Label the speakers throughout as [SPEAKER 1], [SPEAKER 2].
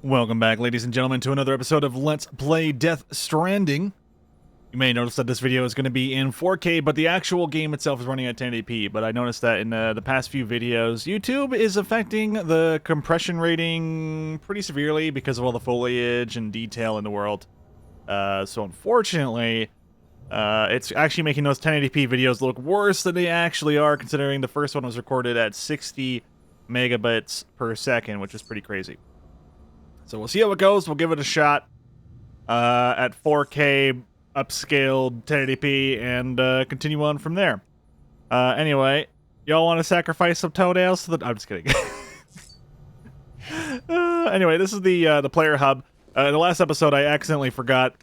[SPEAKER 1] Welcome back, ladies and gentlemen, to another episode of Let's Play Death Stranding. You may notice that this video is going to be in 4K, but the actual game itself is running at 1080p. But I noticed that in the past few videos, YouTube is affecting the compression rating pretty severely because of all the foliage and detail in the world. So unfortunately, it's actually making those 1080p videos look worse than they actually are, considering the first one was recorded at 60 megabits per second, which is pretty crazy. So we'll see how it goes. We'll give it a shot at 4K, upscaled 1080p, and continue on from there. Anyway, y'all want to sacrifice some toenails to the... I'm just kidding. Anyway, this is the player hub. In the last episode, I accidentally forgot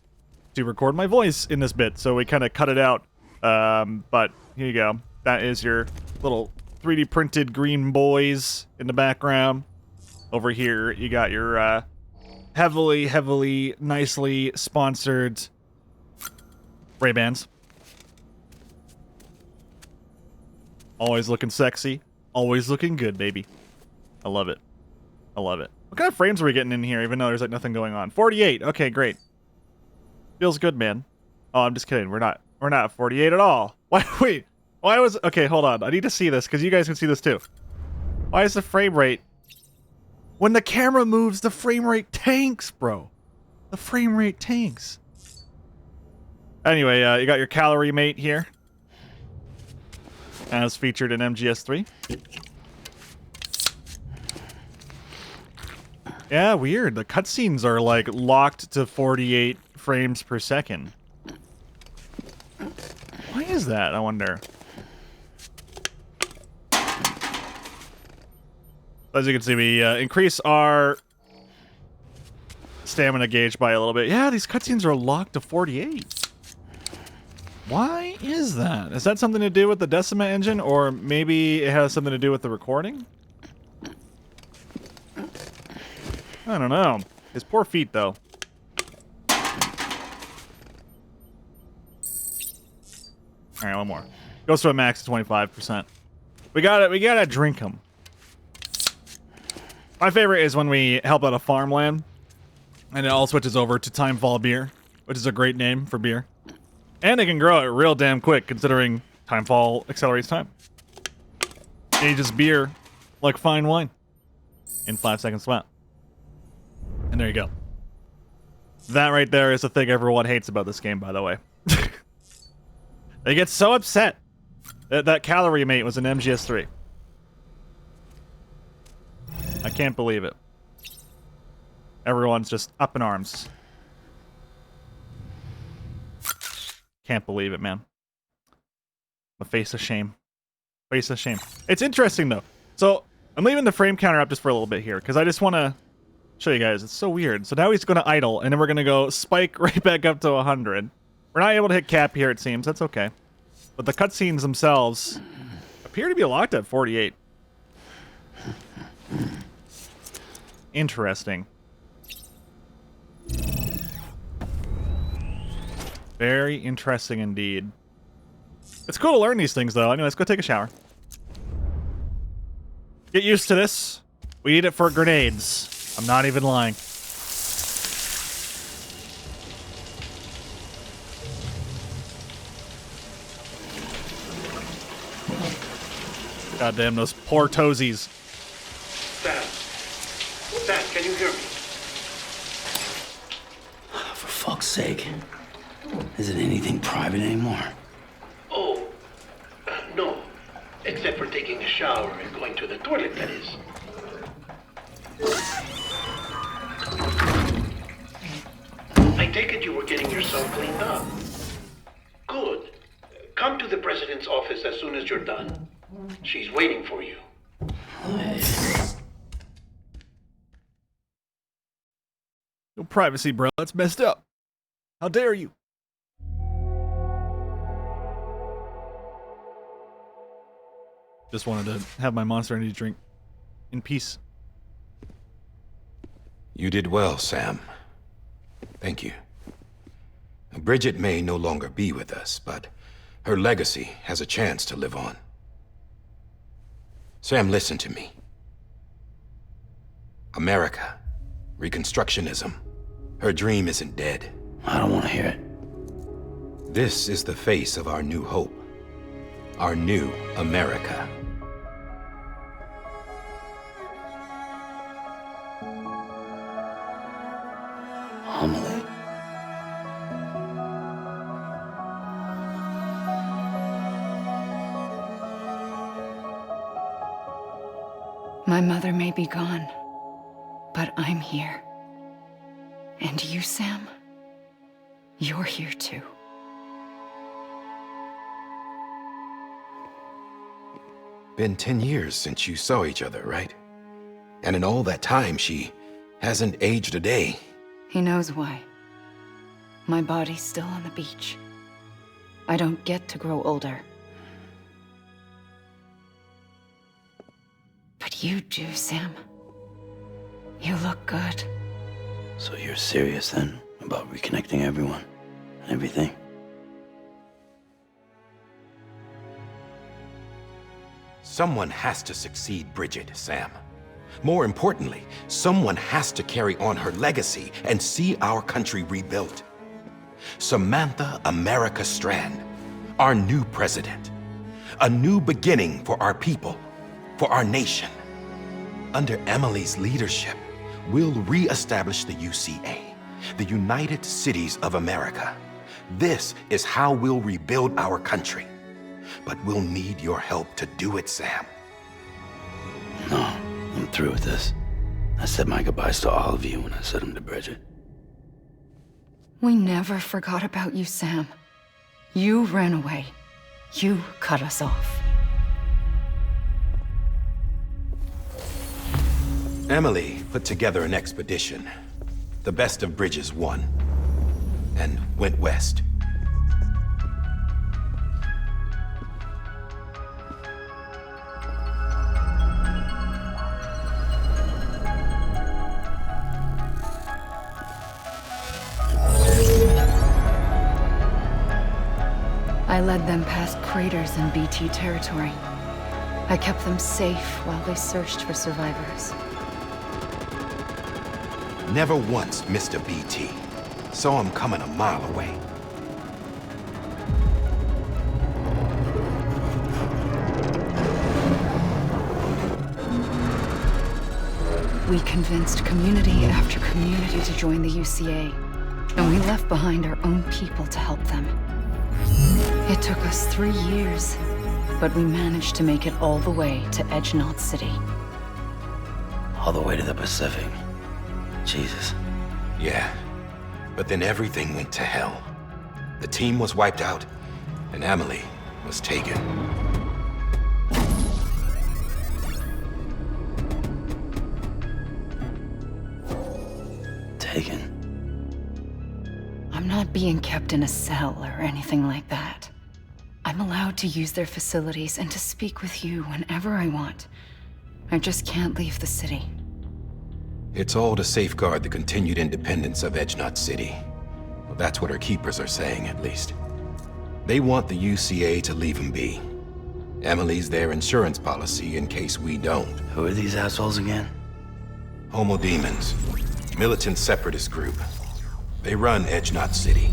[SPEAKER 1] to record my voice in this bit, so we kind of cut it out. But here you go. That is your little 3D printed green boys in the background. Over here, you got your heavily, nicely sponsored Ray-Bans. Always looking sexy. Always looking good, baby. I love it. I love it. What kind of frames are we getting in here, even though there's like nothing going on? 48. Okay, great. Feels good, man. Oh, I'm just kidding. We're not at 48 at all. Why? Wait. Why was... Okay, hold on. I need to see this, because you guys can see this too. Why is the frame rate... When the camera moves, the frame rate tanks, bro. The frame rate tanks. Anyway, you got your calorie mate here. As featured in MGS3. Yeah, weird. The cutscenes are, like, locked to 48 frames per second. Why is that, I wonder? As you can see, we increase our stamina gauge by a little bit. Yeah, these cutscenes are locked to 48. Why is that? Is that something to do with the Decima engine, or maybe it has something to do with the recording? I don't know. His poor feet, though. Alright, one more. Goes to a max of 25%. We gotta drink them. My favorite is when we help out a farmland, and it all switches over to Timefall beer, which is a great name for beer. And it can grow it real damn quick, considering Timefall accelerates time. Ages beer like fine wine in 5 seconds flat. And there you go. That right there is the thing everyone hates about this game, by the way. They get so upset that calorie mate was an MGS3. I can't believe it. Everyone's just up in arms. Can't believe it, man. A face of shame. Face of shame. It's interesting, though. So, I'm leaving the frame counter up just for a little bit here, because I just want to show you guys. It's so weird. So now he's going to idle, and then we're going to go spike right back up to 100. We're not able to hit cap here, it seems. That's okay. But the cutscenes themselves appear to be locked at 48. Interesting. Very interesting indeed. It's cool to learn these things, though. Anyway, let's go take a shower. Get used to this. We need it for grenades. I'm not even lying. Goddamn, those poor toesies.
[SPEAKER 2] Dad, can you hear me?
[SPEAKER 3] For fuck's sake. Isn't anything private anymore?
[SPEAKER 2] Oh, no. Except for taking a shower and going to the toilet, that is. I take it you were getting yourself cleaned up. Good. Come to the president's office as soon as you're done. She's waiting for you.
[SPEAKER 1] No privacy, bro. That's messed up. How dare you? Just wanted to have my Monster Energy drink in peace.
[SPEAKER 4] You did well, Sam. Thank you. Bridget may no longer be with us, but her legacy has a chance to live on. Sam, listen to me. America Reconstructionism. Her dream isn't dead.
[SPEAKER 3] I don't want to hear it.
[SPEAKER 4] This is the face of our new hope. Our new America.
[SPEAKER 3] Homily.
[SPEAKER 5] My mother may be gone, but I'm here. And you, Sam, you're here too.
[SPEAKER 4] Been 10 years since you saw each other, right? And in all that time, she hasn't aged a day.
[SPEAKER 5] He knows why. My body's still on the beach. I don't get to grow older. But you do, Sam. You look good.
[SPEAKER 3] So you're serious then about reconnecting everyone and everything?
[SPEAKER 4] Someone has to succeed Bridget, Sam. More importantly, someone has to carry on her legacy and see our country rebuilt. Samantha America Strand, our new president. A new beginning for our people, for our nation. Under Emily's leadership, we'll re-establish the UCA, the United Cities of America. This is how we'll rebuild our country. But we'll need your help to do it, Sam.
[SPEAKER 3] No, I'm through with this. I said my goodbyes to all of you when I said them to Bridget.
[SPEAKER 5] We never forgot about you, Sam. You ran away. You cut us off.
[SPEAKER 4] Emily put together an expedition. The best of Bridges won. And went west.
[SPEAKER 5] I led them past craters in BT territory. I kept them safe while they searched for survivors.
[SPEAKER 4] Never once missed a BT. Saw him coming a mile away.
[SPEAKER 5] We convinced community after community to join the UCA, and we left behind our own people to help them. It took us 3 years, but we managed to make it all the way to Edge-Knot City.
[SPEAKER 3] All the way to the Pacific. Jesus.
[SPEAKER 4] Yeah, but then everything went to hell. The team was wiped out, and Emily was taken.
[SPEAKER 3] Taken?
[SPEAKER 5] I'm not being kept in a cell or anything like that. I'm allowed to use their facilities and to speak with you whenever I want. I just can't leave the city.
[SPEAKER 4] It's all to safeguard the continued independence of Edge-Knot City. Well, that's what our keepers are saying, at least. They want the UCA to leave them be. Emily's their insurance policy in case we don't.
[SPEAKER 3] Who are these assholes again?
[SPEAKER 4] Homo-demens. Militant separatist group. They run Edge-Knot City.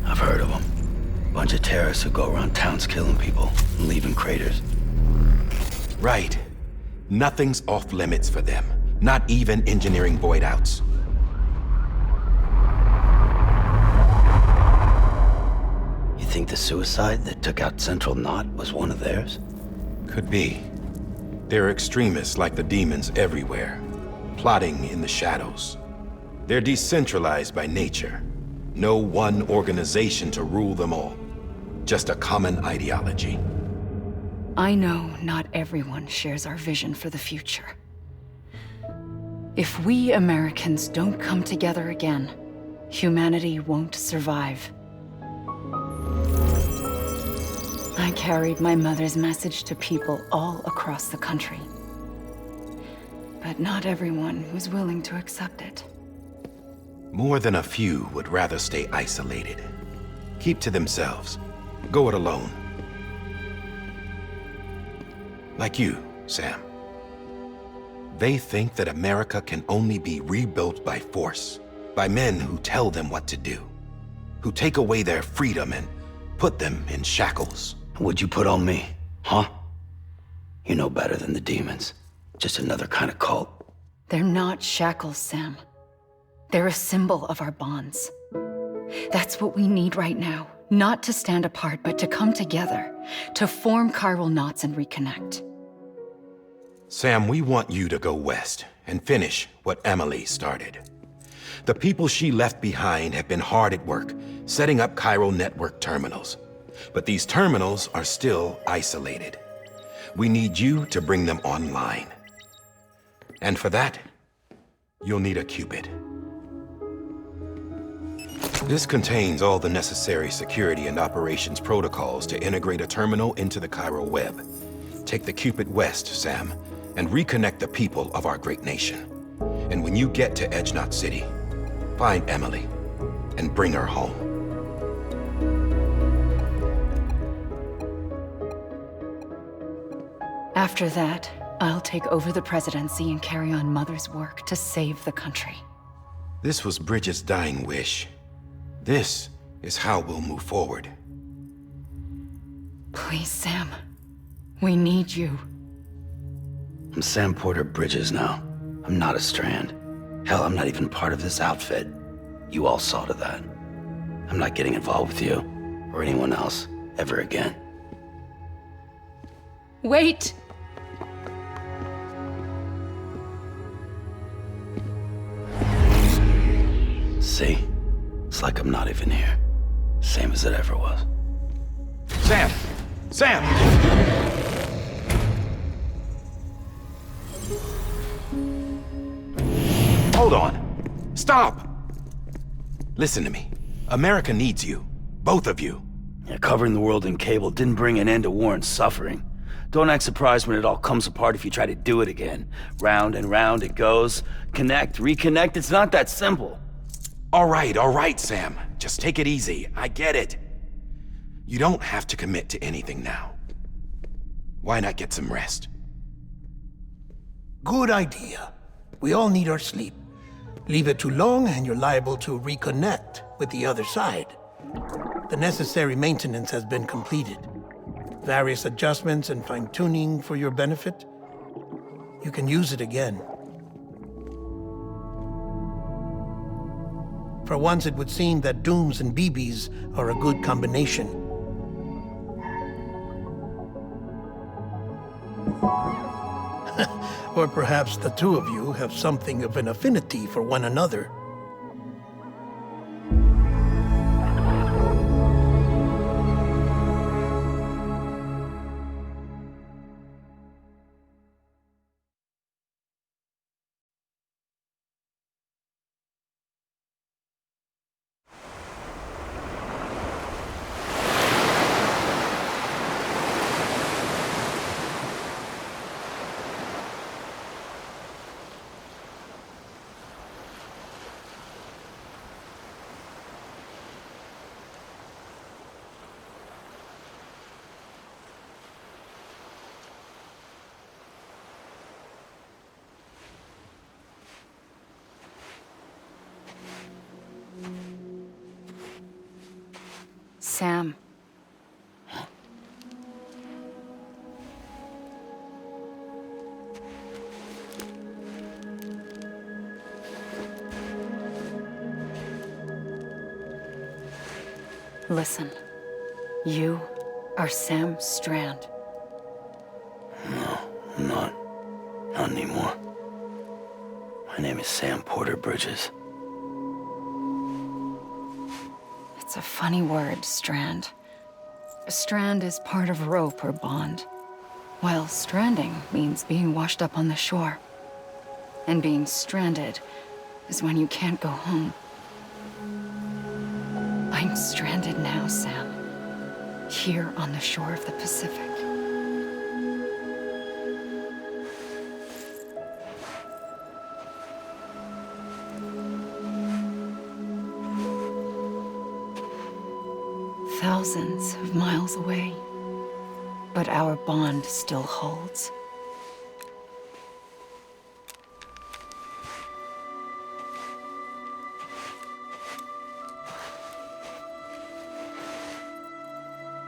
[SPEAKER 3] I've heard of them. Bunch of terrorists who go around towns killing people and leaving craters.
[SPEAKER 4] Right. Nothing's off limits for them. Not even engineering void outs.
[SPEAKER 3] You think the suicide that took out Central Knot was one of theirs?
[SPEAKER 4] Could be. There are extremists like the demons everywhere, plotting in the shadows. They're decentralized by nature. No one organization to rule them all. Just a common ideology.
[SPEAKER 5] I know not everyone shares our vision for the future. If we Americans don't come together again, humanity won't survive. I carried my mother's message to people all across the country. But not everyone was willing to accept it.
[SPEAKER 4] More than a few would rather stay isolated. Keep to themselves. Go it alone. Like you, Sam. They think that America can only be rebuilt by force, by men who tell them what to do, who take away their freedom and put them in shackles.
[SPEAKER 3] What'd you put on me, huh? You know better than the demons. Just another kind of cult.
[SPEAKER 5] They're not shackles, Sam. They're a symbol of our bonds. That's what we need right now. Not to stand apart, but to come together, to form chiral knots and reconnect.
[SPEAKER 4] Sam, we want you to go west and finish what Emily started. The people she left behind have been hard at work, setting up chiral network terminals. But these terminals are still isolated. We need you to bring them online. And for that, you'll need a Cupid. This contains all the necessary security and operations protocols to integrate a terminal into the chiral web. Take the Cupid west, Sam, and reconnect the people of our great nation. And when you get to Edge Knot City, find Emily and bring her home.
[SPEAKER 5] After that, I'll take over the presidency and carry on Mother's work to save the country.
[SPEAKER 4] This was Bridget's dying wish. This is how we'll move forward.
[SPEAKER 5] Please, Sam. We need you.
[SPEAKER 3] I'm Sam Porter Bridges now. I'm not a Strand. Hell, I'm not even part of this outfit. You all saw to that. I'm not getting involved with you, or anyone else, ever again.
[SPEAKER 5] Wait!
[SPEAKER 3] See? It's like I'm not even here. Same as it ever was.
[SPEAKER 4] Sam! Sam! Hold on. Stop! Listen to me. America needs you. Both of you.
[SPEAKER 3] Yeah, covering the world in cable didn't bring an end to war and suffering. Don't act surprised when it all comes apart if you try to do it again. Round and round it goes. Connect, reconnect, it's not that simple.
[SPEAKER 4] All right, Sam. Just take it easy. I get it. You don't have to commit to anything now. Why not get some rest?
[SPEAKER 2] Good idea. We all need our sleep. Leave it too long and you're liable to reconnect with the other side. The necessary maintenance has been completed. Various adjustments and fine-tuning for your benefit. You can use it again. For once, it would seem that Dooms and BBs are a good combination. Or perhaps the two of you have something of an affinity for one another.
[SPEAKER 5] Sam. Listen. You are Sam Strand.
[SPEAKER 3] No, I'm not. Not anymore. My name is Sam Porter Bridges.
[SPEAKER 5] It's a funny word, strand. A strand is part of rope or bond, while stranding means being washed up on the shore. And being stranded is when you can't go home. I'm stranded now, Sam. Here on the shore of the Pacific. Thousands of miles away, but our bond still holds.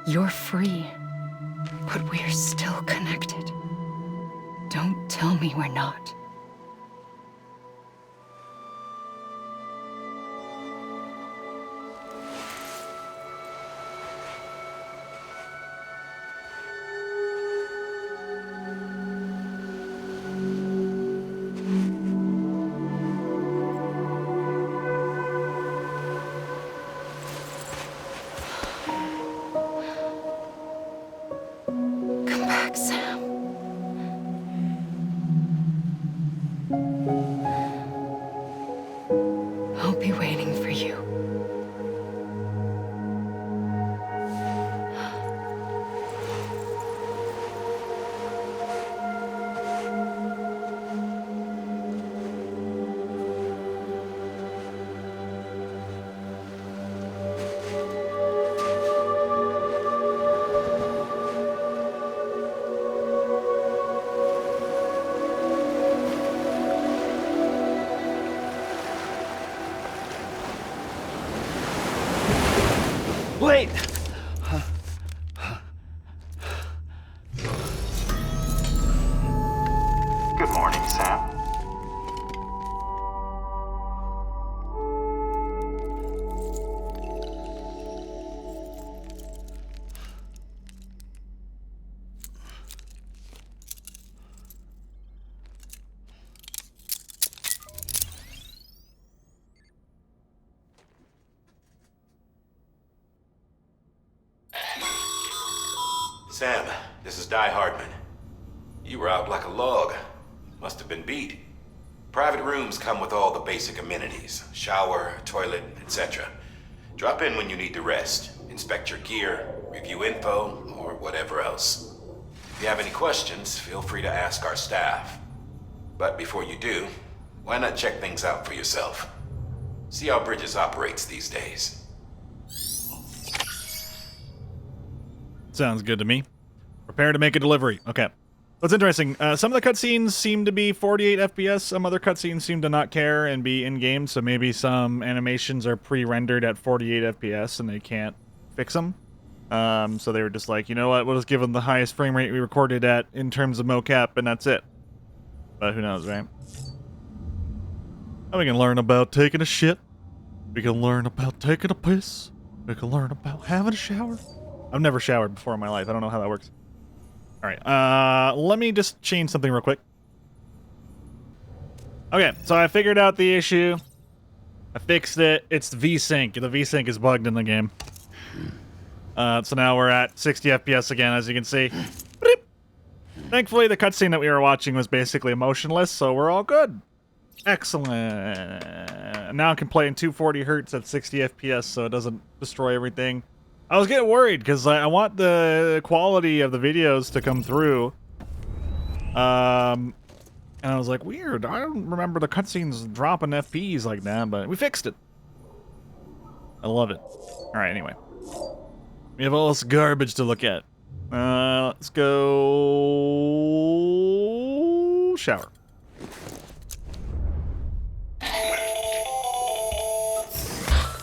[SPEAKER 5] You're free, but we're still connected. Don't tell me we're not. Come back, Sam. I'll be waiting for you.
[SPEAKER 6] Wait!
[SPEAKER 7] Good morning, Sam.
[SPEAKER 4] Sam, this is Di Hardman. You were out like a log. Must have been beat. Private rooms come with all the basic amenities. Shower, toilet, etc. Drop in when you need to rest. Inspect your gear, review info, or whatever else. If you have any questions, feel free to ask our staff. But before you do, why not check things out for yourself? See how Bridges operates these days.
[SPEAKER 1] Sounds good to me. Prepare to make a delivery. Okay. What's interesting, some of the cutscenes seem to be 48 FPS, some other cutscenes seem to not care and be in-game, so maybe some animations are pre-rendered at 48 FPS and they can't fix them. So they were just like, you know what, we'll just give them the highest frame rate we recorded at in terms of mocap, and that's it. But who knows, right? And we can learn about taking a shit. We can learn about taking a piss. We can learn about having a shower. I've never showered before in my life. I don't know how that works. Alright, let me just change something real quick. Okay, so I figured out the issue. I fixed it. It's the VSync. The VSync is bugged in the game. So now we're at 60 FPS again, as you can see. Thankfully, the cutscene that we were watching was basically emotionless, so we're all good. Excellent. Now I can play in 240 hertz at 60 FPS, so it doesn't destroy everything. I was getting worried because I want the quality of the videos to come through. And I was like, weird. I don't remember the cutscenes dropping FPs like that, but we fixed it. I love it. All right, anyway. We have all this garbage to look at. Let's go shower.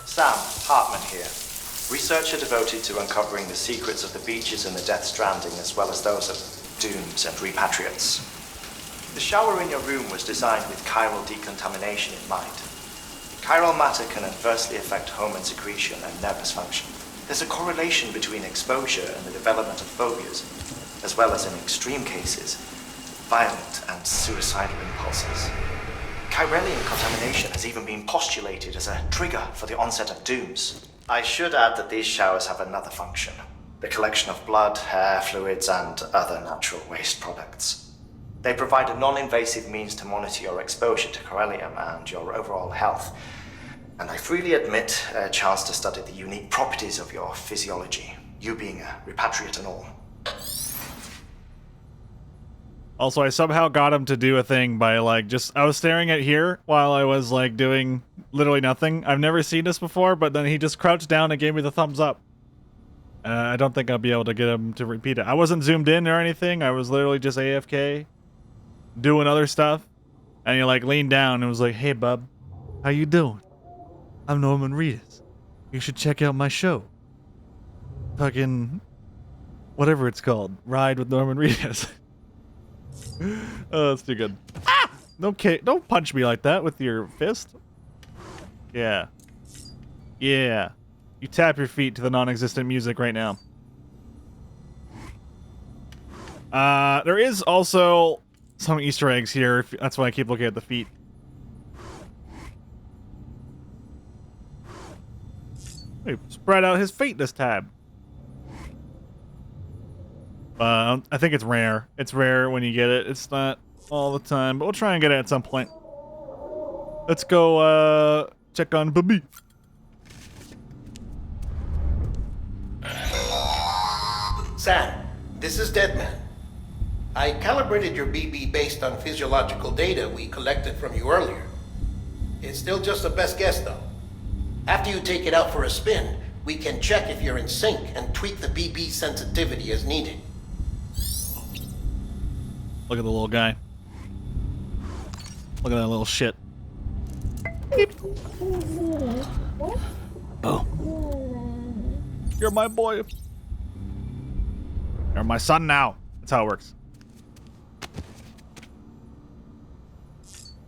[SPEAKER 7] Sam, Hartman here. Researcher devoted to uncovering the secrets of the beaches in the Death Stranding, as well as those of dooms and repatriates. The shower in your room was designed with chiral decontamination in mind. Chiral matter can adversely affect hormone secretion and nervous function. There's a correlation between exposure and the development of phobias, as well as in extreme cases, violent and suicidal impulses. Chiralian contamination has even been postulated as a trigger for the onset of dooms. I should add that these showers have another function: the collection of blood, hair, fluids, and other natural waste products. They provide a non-invasive means to monitor your exposure to chiralium and your overall health. And I freely admit a chance to study the unique properties of your physiology, you being a repatriate and all.
[SPEAKER 1] Also, I somehow got him to do a thing by, like, I was staring at here while I was, like, doing literally nothing. I've never seen this before, but then he just crouched down and gave me the thumbs up. I don't think I'll be able to get him to repeat it. I wasn't zoomed in or anything. I was literally just AFK, doing other stuff. And he, like, leaned down and was like, hey, bub, how you doing? I'm Norman Reedus. You should check out my show. Fucking Whatever it's called. Ride with Norman Reedus. Oh, that's too good. Ah! Okay, don't punch me like that with your fist. Yeah. Yeah. You tap your feet to the non-existent music right now. There is also some Easter eggs here. That's why I keep looking at the feet. Hey, spread out his feet this time. I think it's rare. It's rare when you get it. It's not all the time, but we'll try and get it at some point. Let's go, check on Bobby.
[SPEAKER 2] Sam, this is Deadman. I calibrated your BB based on physiological data we collected from you earlier. It's still just a best guess, though. After you take it out for a spin, we can check if you're in sync and tweak the BB sensitivity as needed.
[SPEAKER 1] Look at the little guy. Look at that little shit. Oh. You're my boy. You're my son now. That's how it works.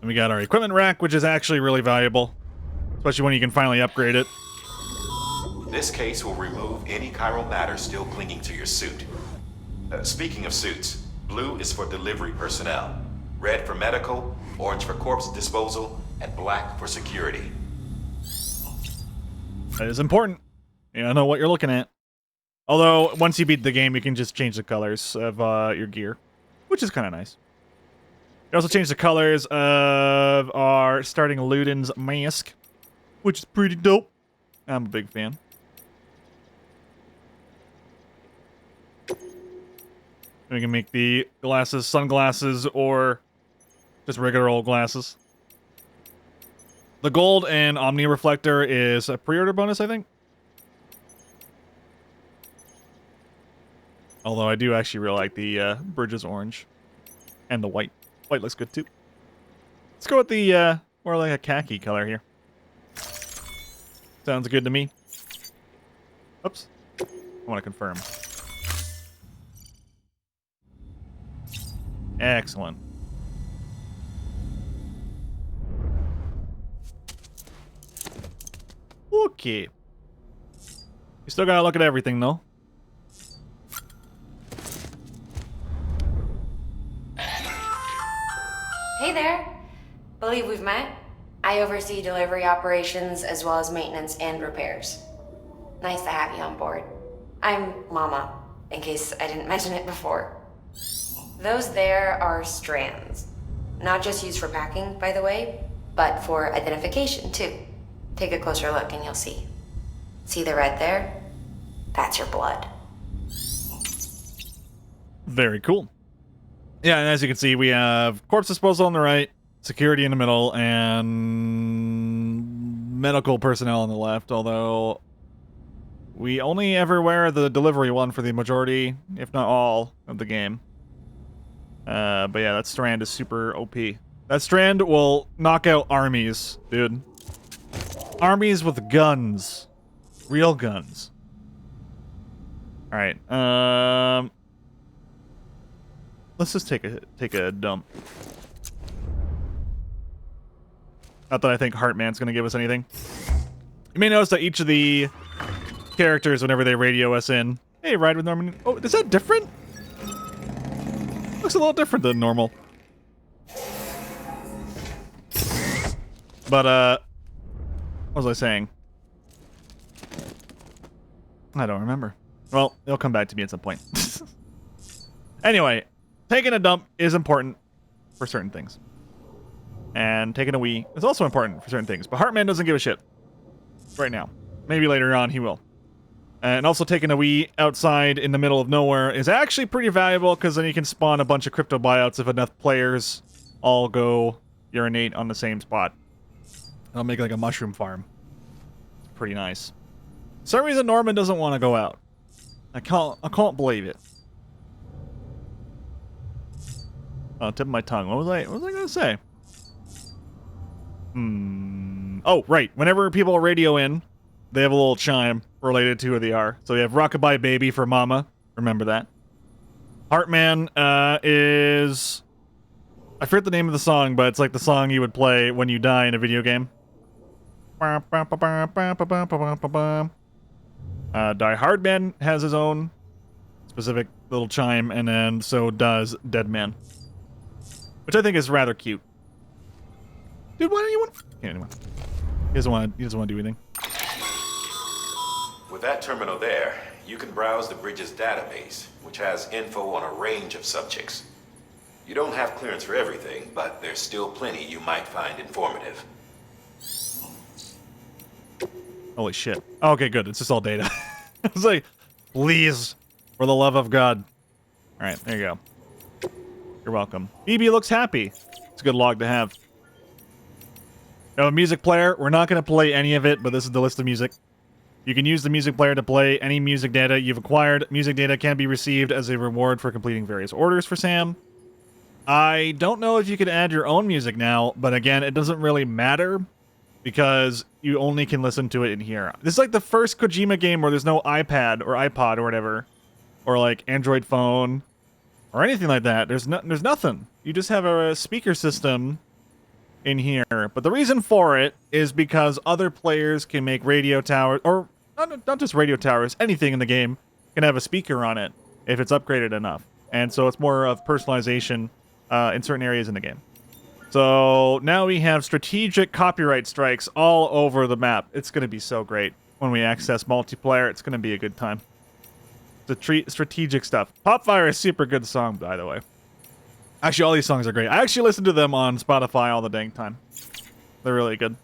[SPEAKER 1] And we got our equipment rack, which is actually really valuable. Especially when you can finally upgrade it.
[SPEAKER 4] This case will remove any chiral matter still clinging to your suit. Speaking of suits, blue is for delivery personnel, red for medical, orange for corpse disposal, and black for security.
[SPEAKER 1] That is important. You don't know what you're looking at. Although, once you beat the game, you can just change the colors of your gear, which is kind of nice. You also change the colors of our starting Luden's mask, which is pretty dope. I'm a big fan. We can make the glasses sunglasses or just regular old glasses. The gold and Omni reflector is a pre-order bonus, I think. Although I do actually really like the Bridges orange and the white. White looks good too. Let's go with the more like a khaki color here. Sounds good to me. Oops. I want to confirm. Excellent. Okay. You still gotta look at everything, though.
[SPEAKER 6] Hey there. Believe we've met. I oversee delivery operations as well as maintenance and repairs. Nice to have you on board. I'm Mama, in case I didn't mention it before. Those there are strands. Not just used for packing, by the way, but for identification, too. Take a closer look and you'll see. See the red there? That's your blood.
[SPEAKER 1] Very cool. Yeah, and as you can see, we have corpse disposal on the right, security in the middle, and medical personnel on the left, although we only ever wear the delivery one for the majority, if not all, of the game. But yeah, that strand is super OP. That strand will knock out armies, dude. Armies with guns. Real guns. Alright, let's just take a dump. Not that I think Heartman's gonna give us anything. You may notice that each of the characters, whenever they radio us in, hey, ride with Norman. Oh, is that different? Looks a little different than normal. But, what was I saying? I don't remember. Well, it'll come back to me at some point. Anyway, taking a dump is important for certain things. And taking a wee is also important for certain things. But Heartman doesn't give a shit. Right now. Maybe later on he will. And also taking a wee outside in the middle of nowhere is actually pretty valuable, because then you can spawn a bunch of crypto buyouts if enough players all go urinate on the same spot. I'll make like a mushroom farm. It's pretty nice. For some reason Norman doesn't want to go out. I can't believe it. Oh, tip of my tongue. What was I gonna say? Oh, right. Whenever people radio in, they have a little chime related to who they are. So you have Rockabye Baby for Mama. Remember that. Heartman is... I forget the name of the song, but it's like the song you would play when you die in a video game. Die Hardman has his own specific little chime, and then so does Deadman. Which I think is rather cute. Dude, why don't you want... Okay, anyway. He doesn't want to do anything.
[SPEAKER 4] With that terminal there, you can browse the bridge's database, which has info on a range of subjects. You don't have clearance for everything, but there's still plenty you might find informative.
[SPEAKER 1] Holy shit. Okay, good. It's just all data. I was like, please, for the love of God. All right, there you go. You're welcome. BB looks happy. It's a good log to have. Now, a music player. We're not going to play any of it, but this is the list of music. You can use the music player to play any music data you've acquired. Music data can be received as a reward for completing various orders for Sam. I don't know if you can add your own music now, but again, it doesn't really matter because you only can listen to it in here. This is like the first Kojima game where there's no iPad or iPod or whatever, or like Android phone or anything like that. There's nothing. You just have a speaker system in here. But the reason for it is because other players can make radio towers, or not just radio towers, anything in the game can have a speaker on it if it's upgraded enough. And so it's more of personalization in certain areas in the game. So now we have strategic copyright strikes all over the map. It's going to be so great when we access multiplayer. It's going to be a good time. The strategic stuff. Popfire is super good song, by the way. Actually, all these songs are great. I actually listen to them on Spotify all the dang time. They're really good.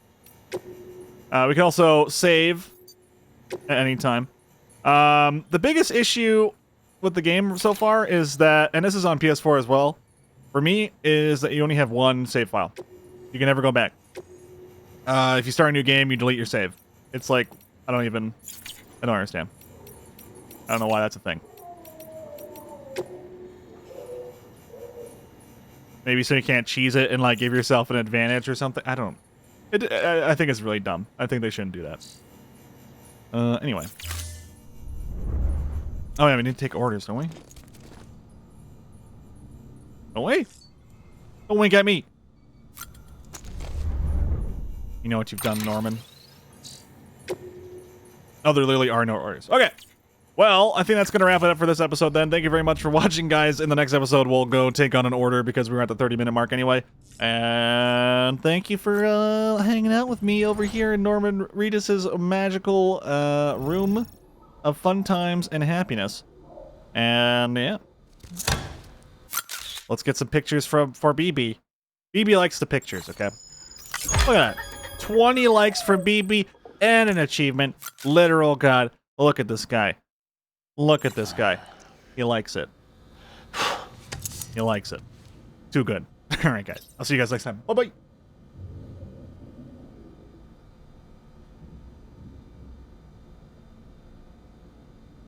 [SPEAKER 1] We can also save at any time. The biggest issue with the game so far is that, and this is on PS4 as well, for me, is that you only have one save file. You can never go back. If you start a new game, you delete your save. It's like, I don't understand. I don't know why that's a thing. Maybe so you can't cheese it and like give yourself an advantage or something. I don't. I think it's really dumb. I think they shouldn't do that. Anyway. Oh yeah, we need to take orders, don't we? Don't we? Don't wink at me. You know what you've done, Norman. Oh, there literally are no orders. Okay. Well, I think that's going to wrap it up for this episode then. Thank you very much for watching, guys. In the next episode, we'll go take on an order because we're at the 30-minute mark anyway. And thank you for hanging out with me over here in Norman Reedus's magical room of fun times and happiness. And yeah. Let's get some pictures for BB. BB likes the pictures, okay? Look at that. 20 likes for BB and an achievement. Literal God. Look at this guy. Look at this guy. He likes it. He likes it. Too good. All right, guys. I'll see you guys next time. Bye-bye.